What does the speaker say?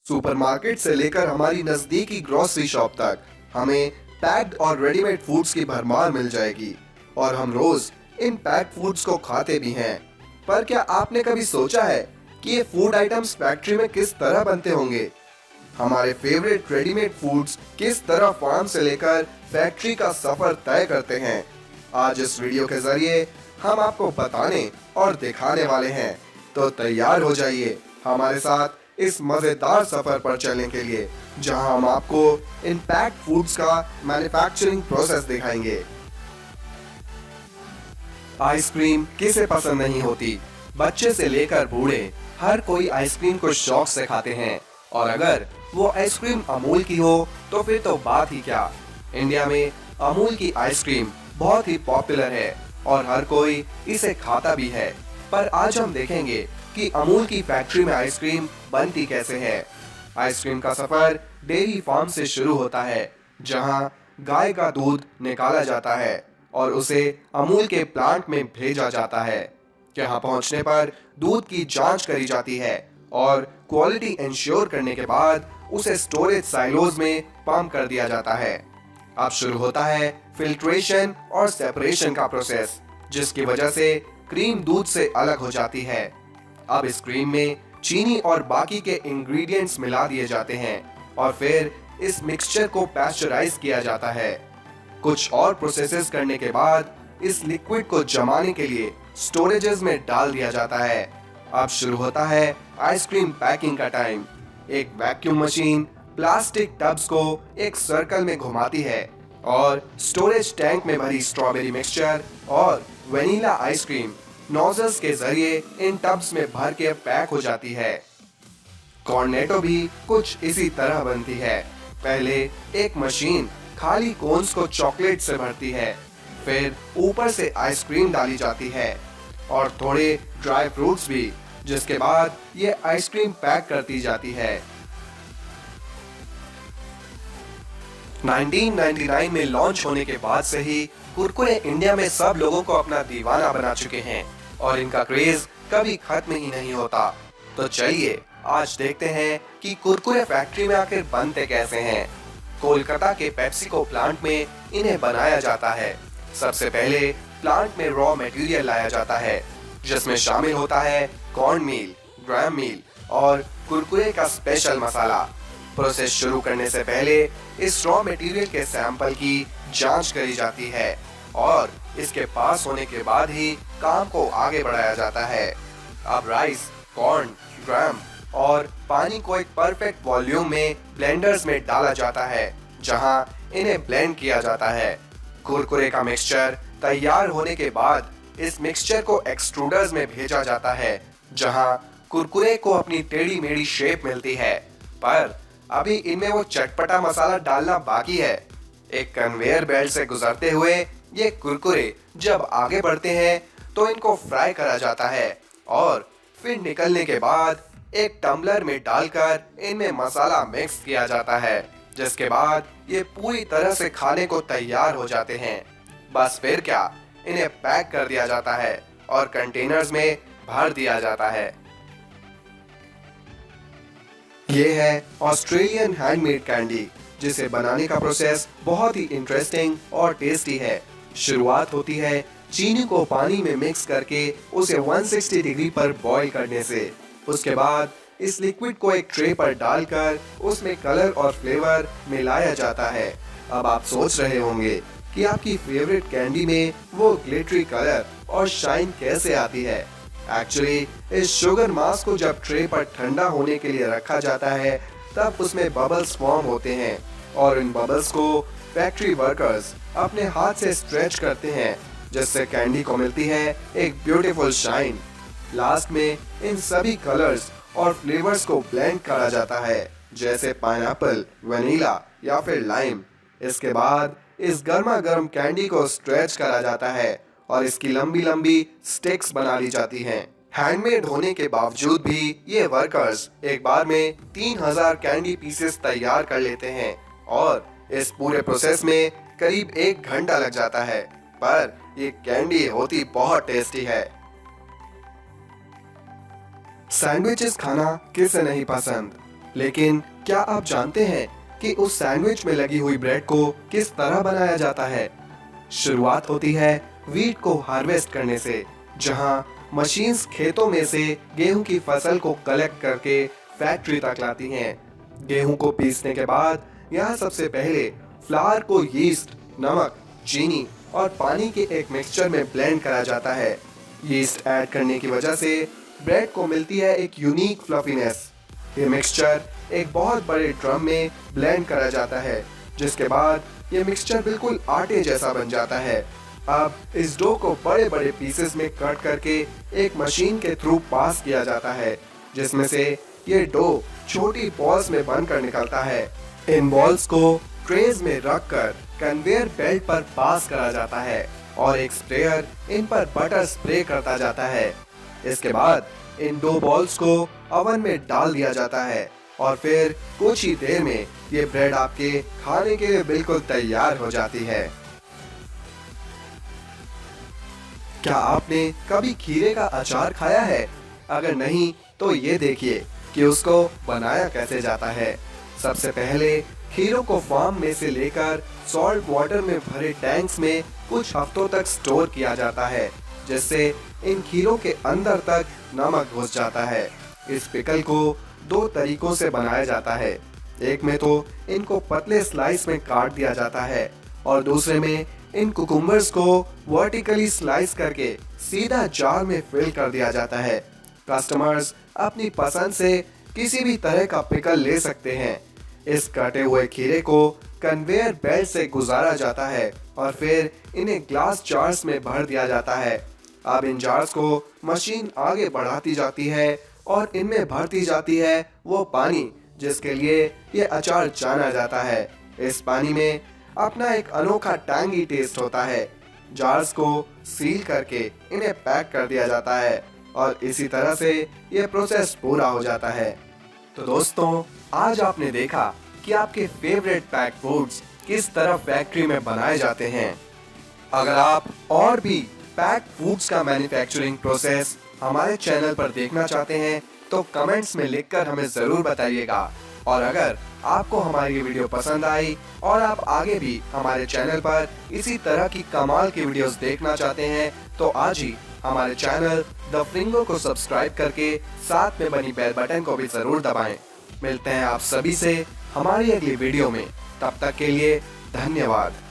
Supermarket से लेकर हमारी नजदीकी ग्रोसरी शॉप तक हमें पैक्ड और रेडीमेड फूड्स की भरमार मिल जाएगी और हम रोज इन पैक्ड फूड्स को खाते भी हैं। पर क्या आपने कभी सोचा है कि ये फूड आइटम्स फैक्ट्री में किस तरह बनते होंगे? हमारे फेवरेट रेडीमेड फूड्स किस तरह फार्म से लेकर फैक्ट्री का सफर तय करते हैं? आज इस वीडियो के जरिए हम आपको बताने और दिखाने वाले हैं। तो तैयार हो जाइए हमारे साथ इस मजेदार सफर पर चलने के लिए, जहां हम आपको इन पैक्ड फूड्स का मैन्युफैक्चरिंग प्रोसेस दिखाएंगे। आइसक्रीम किसे पसंद नहीं होती? बच्चे से लेकर बूढ़े हर कोई आइसक्रीम को शौक से खाते हैं, और अगर वो आइसक्रीम अमूल की हो तो फिर तो बात ही क्या। इंडिया में अमूल की आइसक्रीम बहुत ही पॉपुलर है और हर कोई इसे खाता भी है। पर आज हम देखेंगे कि अमूल की फैक्ट्री में आइसक्रीम बनती कैसे है। आइसक्रीम का सफर डेयरी फार्म से शुरू होता है, जहां गाय का दूध निकाला जाता है और उसे अमूल के प्लांट में भेजा जाता है। यहाँ पहुंचने पर दूध की जांच करी जाती है और क्वालिटी इंश्योर करने के बाद उसे स्टोरेज साइलोज में पंप कर दिया जाता है। अब शुरू होता है फिल्ट्रेशन और सेपरेशन का प्रोसेस, जिसकी वजह से क्रीम दूध से अलग हो जाती है। अब इस क्रीम में चीनी और बाकी के इंग्रेडिएंट्स मिला दिए जाते हैं और फिर इस मिक्सचर को पैस्चराइज किया जाता है। कुछ और प्रोसेसेस करने के बाद इस लिक्विड को जमाने के लिए स्टोरेजेस में डाल दिया जाता है। अब शुरू होता है आइसक्रीम पैकिंग का टाइम। एक वैक्यूम मशीन प्लास्टिक टब्स को एक सर्कल में घुमाती है और स्टोरेज टैंक में भरी स्ट्रॉबेरी मिक्सचर और वेनिला आइसक्रीम नोजल्स के जरिए इन टब्स में भर के पैक हो जाती है। कॉर्नेटो भी कुछ इसी तरह बनती है। पहले एक मशीन खाली कोन्स को चॉकलेट से भरती है, फिर ऊपर से आइसक्रीम डाली जाती है और थोड़े ड्राई फ्रूट्स भी, जिसके बाद ये आइसक्रीम पैक करती जाती है। 1999 में लॉन्च होने के बाद से ही कुरकुरे इंडिया में सब लोगों को अपना दीवाना बना चुके हैं और इनका क्रेज कभी खत्म ही नहीं होता। तो चलिए आज देखते हैं कि कुरकुरे फैक्ट्री में आखिर बनते कैसे हैं। कोलकाता के पेप्सिको प्लांट में इन्हें बनाया जाता है। सबसे पहले प्लांट में रॉ मटेरियल लाया जाता है, जिसमें शामिल होता है कॉर्न मील, ग्राम मील और कुरकुरे का स्पेशल मसाला। प्रोसेस शुरू करने से पहले इस रॉ मटेरियल के सैंपल की जांच करी जाती है और इसके पास होने के बाद ही काम को आगे बढ़ाया जाता है। अब राइस, कॉर्न, ग्राम और पानी को एक परफेक्ट वॉल्यूम में ब्लेंडर्स में डाला जाता है, जहां इन्हें ब्लेंड किया जाता है। कुरकुरे का मिक्सचर तैयार होने के बाद इस मिक्सचर को एक्सट्रूडर्स में भेजा जाता है, जहां कुरकुरे को अपनी टेढ़ी मेढ़ी शेप मिलती है। पर अभी इनमें वो चटपटा मसाला डालना बाकी है। एक कन्वेयर बेल्ट से गुजरते हुए ये कुरकुरे जब आगे बढ़ते हैं तो इनको फ्राई करा जाता है और फिर निकलने के बाद एक टम्बलर में डालकर इनमें मसाला मिक्स किया जाता है, जिसके बाद ये पूरी तरह से खाने को तैयार हो जाते हैं। बस फिर क्या, इन्हें पैक कर दिया जाता है और कंटेनर्स में भर दिया जाता है। ये है ऑस्ट्रेलियन हैंडमेड कैंडी, जिसे बनाने का प्रोसेस बहुत ही इंटरेस्टिंग और टेस्टी है। शुरुआत होती है चीनी को पानी में मिक्स करके उसे 160 डिग्री पर बॉईल करने से। उसके बाद इस लिक्विड को एक ट्रे पर डालकर उसमें कलर और फ्लेवर मिलाया जाता है। अब आप सोच रहे होंगे कि आपकी फेवरेट कैंडी में वो ग्लिटरी कलर और शाइन कैसे आती है। एक्चुअली इस शुगर मास को जब ट्रे पर ठंडा होने के लिए रखा जाता है, तब उसमें बबल्स फॉर्म होते हैं और इन बबल्स को फैक्ट्री वर्कर्स अपने हाथ से स्ट्रेच करते हैं, जिससे कैंडी को मिलती है एक ब्यूटीफुल शाइन। लास्ट में इन सभी कलर्स और फ्लेवर्स को ब्लेंड करा जाता है, जैसे पाइनएप्पल, वनीला या फिर लाइम। इसके बाद इस गर्मा गर्म कैंडी को स्ट्रेच करा जाता है और इसकी लंबी लंबी स्टिक्स बना ली जाती हैं। हैंडमेड होने के बावजूद भी ये वर्कर्स एक बार में 3000 कैंडी पीसेस तैयार कर लेते हैं और इस पूरे प्रोसेस में करीब 1 घंटा लग जाता है। पर ये कैंडी होती बहुत टेस्टी है। सैंडविचेस खाना किसे नहीं पसंद, लेकिन क्या आप जानते हैं कि उस सैंडविच में लगी हुई ब्रेड को किस तरह बनाया जाता है? शुरुआत होती है वीट को हार्वेस्ट करने से, जहां मशीन्स खेतों में से गेहूं की फसल को कलेक्ट करके फैक्ट्री तक लाती हैं। गेहूं को पीसने के बाद यहाँ सबसे पहले फ्लावर को यीस्ट, नमक, चीनी और पानी के एक मिक्सचर में ब्लेंड करा जाता है। यीस्ट ऐड करने की वजह से ब्रेड को मिलती है एक यूनिक फ्लफीनेस। ये मिक्सचर एक बहुत बड़े ड्रम में ब्लेंड करा जाता है, जिसके बाद ये मिक्सचर बिल्कुल आटे जैसा बन जाता है। अब इस डो को बड़े बड़े पीसेस में कट करके एक मशीन के थ्रू पास किया जाता है, जिसमें से ये डो छोटी बॉल्स में बनकर निकलता है। इन बॉल्स को ट्रेज में रखकर कन्वेयर बेल्ट पर पास करा जाता है और एक स्प्रेयर इन पर बटर स्प्रे करता जाता है। इसके बाद इन दो बॉल्स को ओवन में डाल दिया जाता है और फिर कुछ ही देर में ये ब्रेड आपके खाने के लिए बिल्कुल तैयार हो जाती है। क्या आपने कभी खीरे का अचार खाया है? अगर नहीं तो ये देखिए कि उसको बनाया कैसे जाता है। सबसे पहले खीरों को फार्म में से लेकर सॉल्ट वाटर में भरे टैंक्स में कुछ हफ्तों तक स्टोर किया जाता है, जिससे इन खीरों के अंदर तक नमक घुस जाता है। इस पिकल को दो तरीकों से बनाया जाता है। एक में तो इनको पतले स्लाइस में काट दिया जाता है और दूसरे में इन कुकुम्बर्स को वर्टिकली स्लाइस करके सीधा जार में फिल कर दिया जाता है। कस्टमर्स अपनी पसंद से किसी भी तरह का पिकल ले सकते हैं। इस कटे हुए खीरे को कन्वेयर बेल्ट से गुजारा जाता है और फिर इन्हें ग्लास जार्स में भर दिया जाता है। अब इन जार्स को मशीन आगे बढ़ाती जाती है और इनमें भरती जाती है वो पानी जिसके लिए ये अचार जाना जाता है। इस पानी में अपना एक अनोखा टैंगी टेस्ट होता है। जार्स को सील करके इन्हें पैक कर दिया जाता है और इसी तरह से ये प्रोसेस पूरा हो जाता है। तो दोस्तों, आज आपने देखा कि आपके फेवरेट पैक फूड्स किस तरह फैक्ट्री में बनाए जाते हैं। अगर आप और भी पैक फूड्स का मैन्युफैक्चरिंग प्रोसेस हमारे चैनल पर देखना चाहते हैं तो कमेंट्स में लिखकर हमें जरूर बताइएगा। और अगर आपको हमारी ये वीडियो पसंद आई और आप आगे भी हमारे चैनल पर इसी तरह की कमाल की वीडियोस देखना चाहते हैं तो आज ही हमारे चैनल द फ्रिंगो को सब्सक्राइब करके साथ में बनी बेल बटन को भी जरूर दबाएं। मिलते हैं आप सभी से हमारी अगली वीडियो में। तब तक के लिए धन्यवाद।